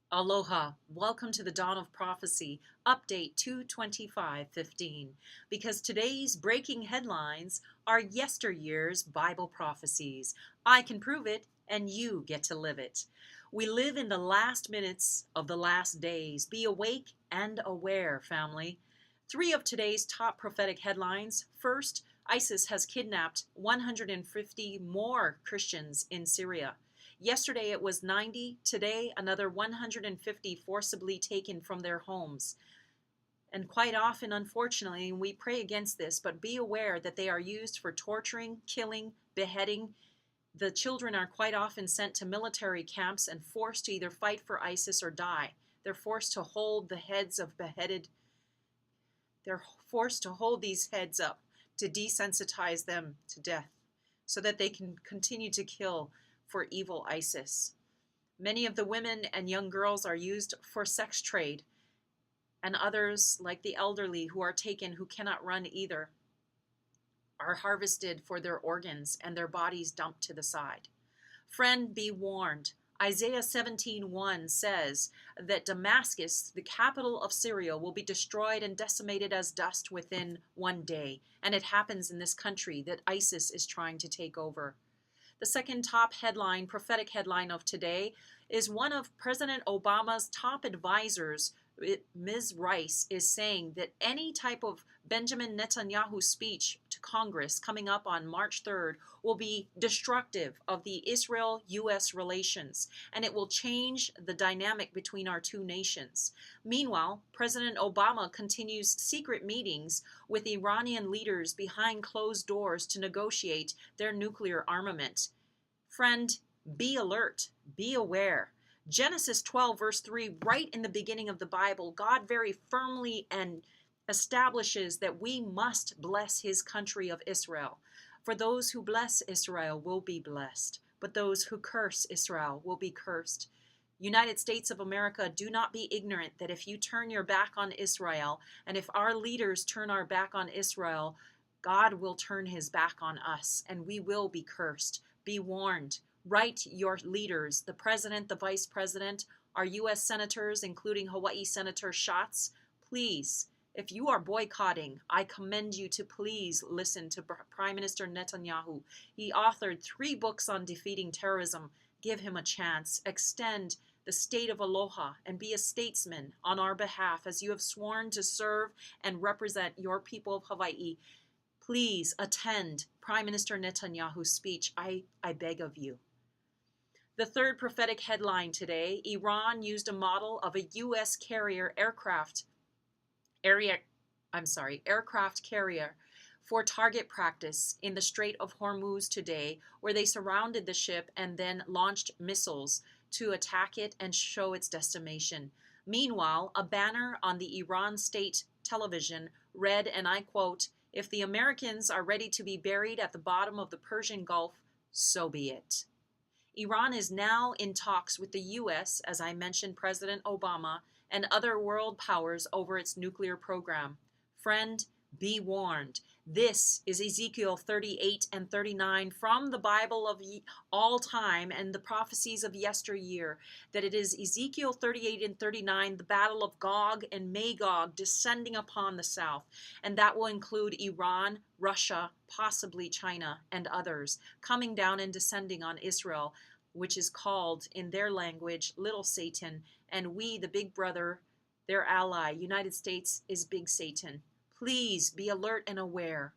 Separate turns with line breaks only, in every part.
Aloha, welcome to the Dawn of Prophecy, update 225:15, because today's breaking headlines are yesteryear's Bible prophecies. I can prove it, and you get to live it. We live in the last minutes of the last days. Be awake and aware, family. Three of today's top prophetic headlines. First, ISIS has kidnapped 150 more Christians in Syria. Yesterday it was 90. Today, another 150 forcibly taken from their homes. And quite often, unfortunately, we pray against this, but be aware that they are used for torturing, killing, beheading. The children are quite often sent to military camps and forced to either fight for ISIS or die. They're forced to hold the heads of beheaded. They're forced to hold these heads up to desensitize them to death so that they can continue to kill for evil ISIS. Many of the women and young girls are used for sex trade, and others, like the elderly who are taken who cannot run either, are harvested for their organs and their bodies dumped to the side. Friend, be warned. Isaiah 17:1 says that Damascus, the capital of Syria, will be destroyed and decimated as dust within one day. And it happens in this country that ISIS is trying to take over. The second top headline, prophetic headline of today, is one of President Obama's top advisors. Ms. Rice is saying that any type of Benjamin Netanyahu speech to Congress coming up on March 3rd will be destructive of the Israel-U.S. relations, and it will change the dynamic between our two nations. Meanwhile, President Obama continues secret meetings with Iranian leaders behind closed doors to negotiate their nuclear armament. Friend, be alert, be aware. Genesis 12, verse 3, right in the beginning of the Bible, God very firmly and establishes that we must bless his country of Israel. For those who bless Israel will be blessed, but those who curse Israel will be cursed. United States of America, do not be ignorant that if you turn your back on Israel, and if our leaders turn our back on Israel, God will turn his back on us, and we will be cursed. Be warned. Write your leaders, the president, the vice president, our U.S. senators, including Hawaii Senator Schatz. Please, if you are boycotting, I commend you to please listen to Prime Minister Netanyahu. He authored 3 books on defeating terrorism. Give him a chance. Extend the state of aloha and be a statesman on our behalf as you have sworn to serve and represent your people of Hawaii. Please attend Prime Minister Netanyahu's speech. I beg of you. The third prophetic headline today, Iran used a model of a U.S. aircraft carrier for target practice in the Strait of Hormuz today, where they surrounded the ship and then launched missiles to attack it and show its destination. Meanwhile, a banner on the Iran state television read, and I quote, "If the Americans are ready to be buried at the bottom of the Persian Gulf, so be it." Iran is now in talks with the U.S., as I mentioned, President Obama, and other world powers over its nuclear program. Friend, be warned. This is Ezekiel 38 and 39 from the Bible of all time and the prophecies of yesteryear, that it is Ezekiel 38 and 39, the battle of Gog and Magog descending upon the south, and that will include Iran, Russia, possibly China, and others, coming down and descending on Israel, which is called, in their language, Little Satan, and we, the big brother, their ally, United States, is Big Satan. Please be alert and aware.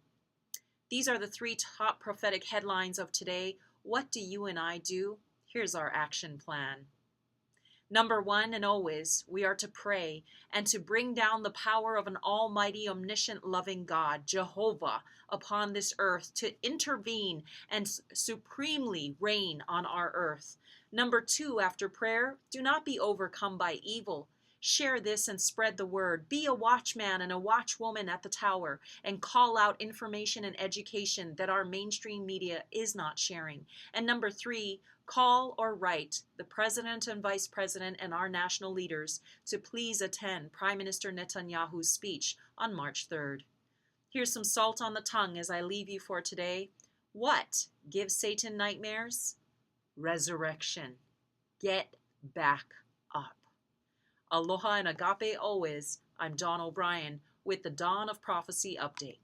These are the 3 top prophetic headlines of today. What do you and I do? Here's our action plan. Number 1, and always, we are to pray and to bring down the power of an almighty, omniscient, loving God, Jehovah, upon this earth to intervene and supremely reign on our earth. Number 2, after prayer, do not be overcome by evil. Share this and spread the word. Be a watchman and a watchwoman at the tower and call out information and education that our mainstream media is not sharing. And number 3, call or write the president and vice president and our national leaders to please attend Prime Minister Netanyahu's speech on March 3rd. Here's some salt on the tongue as I leave you for today. What gives Satan nightmares? Resurrection. Get back up. Aloha and agape always. I'm Dawn O'Brien with the Dawn of Prophecy Update.